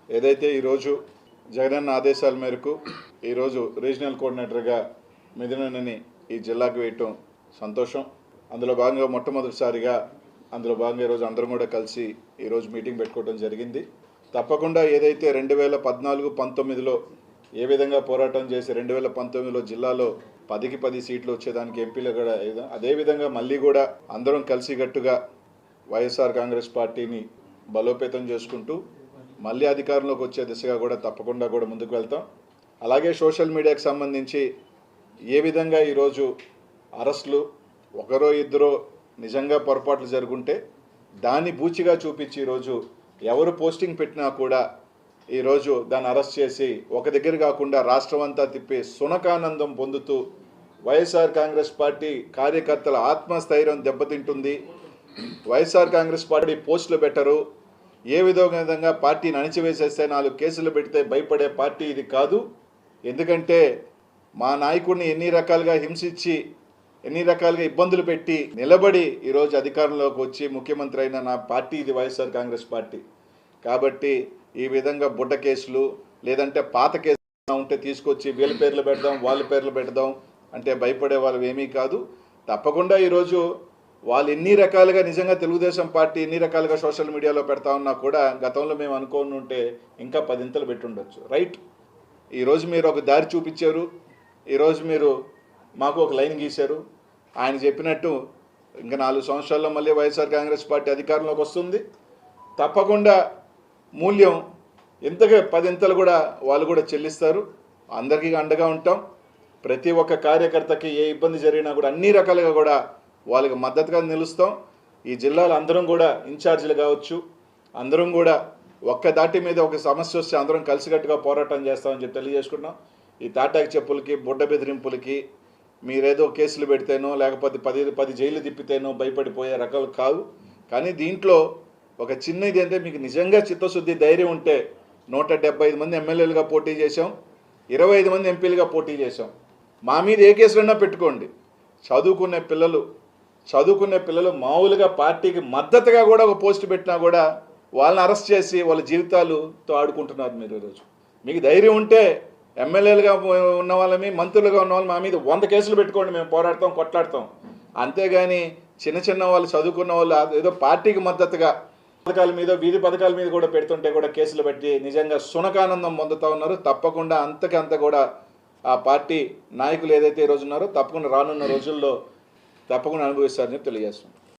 ఏదైతే ఈరోజు జగనన్న ఆదేశాల మేరకు ఈరోజు రీజనల్ కోఆర్డినేటర్గా మిథునని ఈ జిల్లాకు వేయటం సంతోషం. అందులో భాగంగా మొట్టమొదటిసారిగా ఈరోజు అందరం కూడా కలిసి ఈరోజు మీటింగ్ పెట్టుకోవడం జరిగింది. తప్పకుండా ఏదైతే 2014-19లో ఏ విధంగా పోరాటం చేసి 2019లో జిల్లాలో 10కి 10 సీట్లు వచ్చేదానికి ఎంపీలు కూడా అదేవిధంగా మళ్ళీ కూడా అందరం కలిసికట్టుగా వైఎస్ఆర్ కాంగ్రెస్ పార్టీని బలోపేతం చేసుకుంటూ మళ్ళీ అధికారంలోకి వచ్చే దిశగా కూడా తప్పకుండా కూడా ముందుకు వెళ్తాం. అలాగే సోషల్ మీడియాకి సంబంధించి ఏ విధంగా ఈరోజు అరెస్టులు ఒకరో ఇద్దరో నిజంగా పొరపాట్లు జరుగుంటే దాన్ని బూచిగా చూపించి ఈరోజు ఎవరు పోస్టింగ్ పెట్టినా కూడా ఈరోజు దాన్ని అరెస్ట్ చేసి ఒక దగ్గర కాకుండా రాష్ట్రం అంతా తిప్పి సునకానందం పొందుతూ వైఎస్ఆర్ కాంగ్రెస్ పార్టీ కార్యకర్తల ఆత్మస్థైర్యం దెబ్బతింటుంది. వైఎస్ఆర్ కాంగ్రెస్ పార్టీ పోస్టులు పెట్టరు. ఏ విధంగా పార్టీని అణిచివేసేస్తే 4 కేసులు పెడితే భయపడే పార్టీ ఇది కాదు. ఎందుకంటే మా నాయకుడిని ఎన్ని రకాలుగా హింసించి ఎన్ని రకాలుగా ఇబ్బందులు పెట్టి నిలబడి ఈరోజు అధికారంలోకి వచ్చి ముఖ్యమంత్రి అయిన నా పార్టీ ఇది వైఎస్ఆర్ కాంగ్రెస్ పార్టీ. కాబట్టి ఈ విధంగా బుడ్డ కేసులు లేదంటే పాత కేసులు ఉంటే తీసుకొచ్చి వీళ్ళ పేర్లు పెడదాం వాళ్ళ పేర్లు పెడదాం అంటే భయపడే వాళ్ళు ఏమీ కాదు. తప్పకుండా ఈరోజు వాళ్ళు ఎన్ని రకాలుగా నిజంగా తెలుగుదేశం పార్టీ ఎన్ని రకాలుగా సోషల్ మీడియాలో పెడతా ఉన్నా కూడా గతంలో మేము అనుకోని ఉంటే ఇంకా 10 ఇంతలు పెట్టుండొచ్చు. రైట్, ఈరోజు మీరు ఒక దారి చూపించారు. ఈరోజు మీరు మాకు ఒక లైన్ గీశారు. ఆయన చెప్పినట్టు ఇంకా 4 సంవత్సరాల్లో మళ్ళీ వైఎస్ఆర్ కాంగ్రెస్ పార్టీ అధికారంలోకి వస్తుంది. తప్పకుండా మూల్యం ఇంతగా 10 ఇంతలు కూడా వాళ్ళు కూడా చెల్లిస్తారు. అందరికీ అండగా ఉంటాం. ప్రతి ఒక్క కార్యకర్తకి ఏ ఇబ్బంది జరిగినా కూడా అన్ని రకాలుగా కూడా వాళ్ళకి మద్దతుగా నిలుస్తాం. ఈ జిల్లాలో అందరం కూడా ఇన్ఛార్జీలు కావచ్చు, అందరం కూడా ఒక్క దాటి మీద ఒక సమస్య వస్తే అందరం కలిసికట్టుగా పోరాటం చేస్తామని చెప్పి తెలియజేసుకున్నాం. ఈ తాటాకి చెప్పులకి బుడ్డ బెదిరింపులకి మీరేదో కేసులు పెడితేనో లేకపోతే 10 జైలు తిప్పితేనో భయపడిపోయే రకాలు కావు. కానీ దీంట్లో ఒక చిన్నది అంటే మీకు నిజంగా చిత్తశుద్ధి ధైర్యం ఉంటే 175 మంది ఎమ్మెల్యేలుగా పోటీ చేశాం, 25 మంది ఎంపీలుగా పోటీ చేశాం. మా మీద ఏ కేసులన్నా పెట్టుకోండి. చదువుకునే పిల్లలు మామూలుగా పార్టీకి మద్దతుగా కూడా ఒక పోస్ట్ పెట్టినా కూడా వాళ్ళని అరెస్ట్ చేసి వాళ్ళ జీవితాలతో ఆడుకుంటున్నారు. మీరు ఈరోజు మీకు ధైర్యం ఉంటే ఎమ్మెల్యేలుగా ఉన్న వాళ్ళని మంత్రులుగా ఉన్న వాళ్ళు మా మీద 100 కేసులు పెట్టుకోండి, మేము పోరాడతాం కొట్లాడతాం. అంతేగాని చిన్న వాళ్ళు చదువుకున్న వాళ్ళు ఏదో పార్టీకి మద్దతుగా పథకాల మీద వీధి పథకాల మీద కూడా పెడుతుంటే కూడా కేసులు పెట్టి నిజంగా సునకానందం పొందుతూ ఉన్నారు. తప్పకుండా అంత కూడా ఆ పార్టీ నాయకులు ఏదైతే ఈరోజు ఉన్నారో తప్పకుండా రానున్న రోజుల్లో తప్పకుండా అనుభవిస్తారని తెలియజేస్తాం.